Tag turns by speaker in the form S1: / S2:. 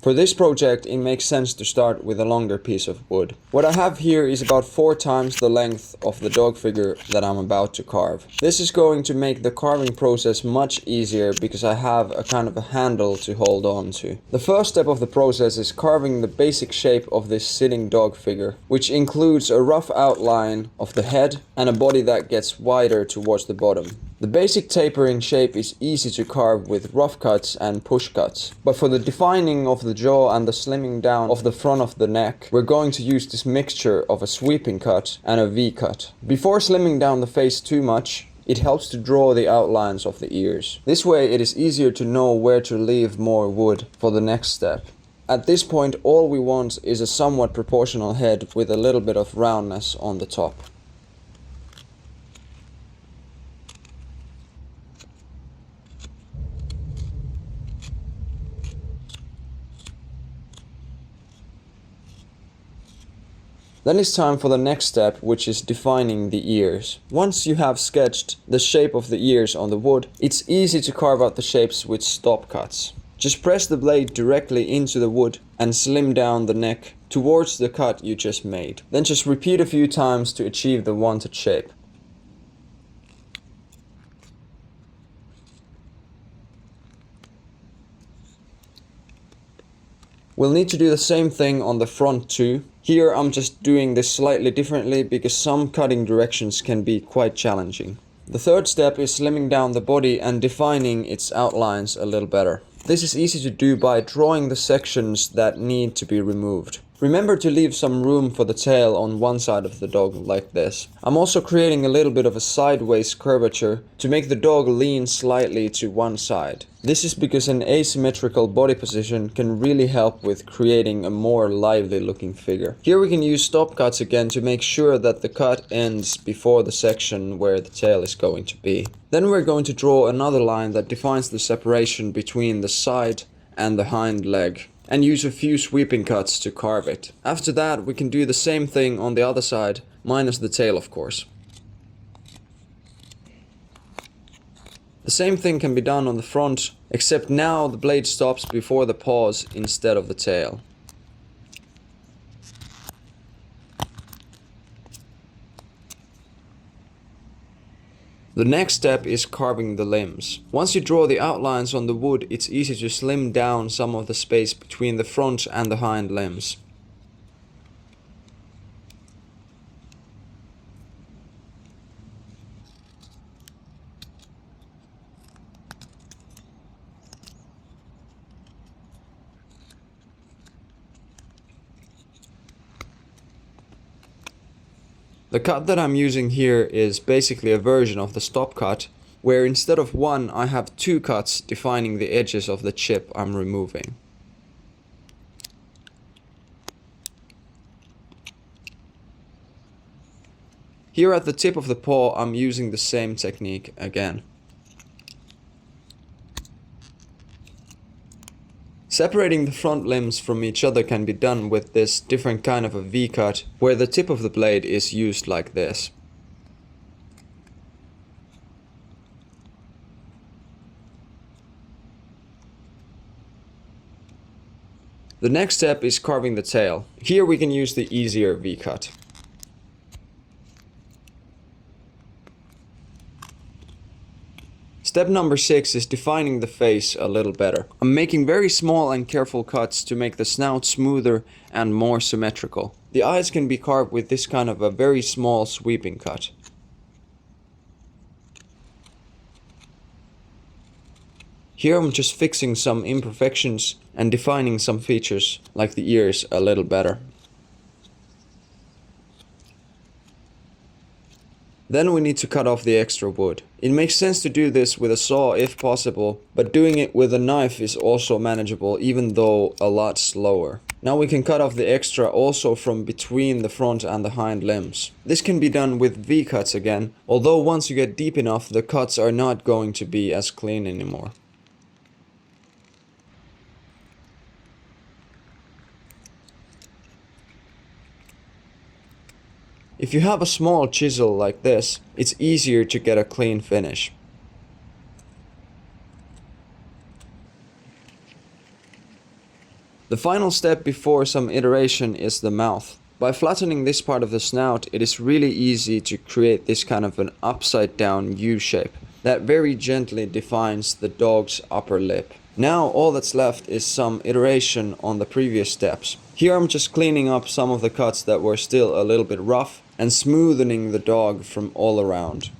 S1: For this project, it makes sense to start with a longer piece of wood. What I have here is about 4 times the length of the dog figure that I'm about to carve. This is going to make the carving process much easier because I have a kind of a handle to hold on to. The first step of the process is carving the basic shape of this sitting dog figure, which includes a rough outline of the head and a body that gets wider towards the bottom. The basic tapering shape is easy to carve with rough cuts and push cuts, but for the defining of the jaw and the slimming down of the front of the neck, we're going to use this mixture of a sweeping cut and a V-cut. Before slimming down the face too much, it helps to draw the outlines of the ears. This way it is easier to know where to leave more wood for the next step. At this point, all we want is a somewhat proportional head with a little bit of roundness on the top. Then it's time for the next step, which is defining the ears. Once you have sketched the shape of the ears on the wood, it's easy to carve out the shapes with stop cuts. Just press the blade directly into the wood and slim down the neck towards the cut you just made. Then just repeat a few times to achieve the wanted shape. We'll need to do the same thing on the front too. Here I'm just doing this slightly differently because some cutting directions can be quite challenging. The third step is slimming down the body and defining its outlines a little better. This is easy to do by drawing the sections that need to be removed. Remember to leave some room for the tail on one side of the dog like this. I'm also creating a little bit of a sideways curvature to make the dog lean slightly to one side. This is because an asymmetrical body position can really help with creating a more lively looking figure. Here we can use stop cuts again to make sure that the cut ends before the section where the tail is going to be. Then we're going to draw another line that defines the separation between the side and the hind leg, and use a few sweeping cuts to carve it. After that, we can do the same thing on the other side, minus the tail of course. The same thing can be done on the front, except now the blade stops before the paws instead of the tail. The next step is carving the limbs. Once you draw the outlines on the wood, it's easy to slim down some of the space between the front and the hind limbs. The cut that I'm using here is basically a version of the stop cut, where instead of one I have 2 cuts defining the edges of the chip I'm removing. Here at the tip of the paw I'm using the same technique again. Separating the front limbs from each other can be done with this different kind of a V-cut, where the tip of the blade is used like this. The next step is carving the tail. Here we can use the easier V-cut. Step number 6 is defining the face a little better. I'm making very small and careful cuts to make the snout smoother and more symmetrical. The eyes can be carved with this kind of a very small sweeping cut. Here I'm just fixing some imperfections and defining some features like the ears a little better. Then we need to cut off the extra wood. It makes sense to do this with a saw if possible, but doing it with a knife is also manageable, even though a lot slower. Now we can cut off the extra also from between the front and the hind limbs. This can be done with V-cuts again, although once you get deep enough the cuts are not going to be as clean anymore. If you have a small chisel like this, it's easier to get a clean finish. The final step before some iteration is the mouth. By flattening this part of the snout, it is really easy to create this kind of an upside down U shape that very gently defines the dog's upper lip. Now all that's left is some iteration on the previous steps. Here I'm just cleaning up some of the cuts that were still a little bit rough and smoothing the dog from all around.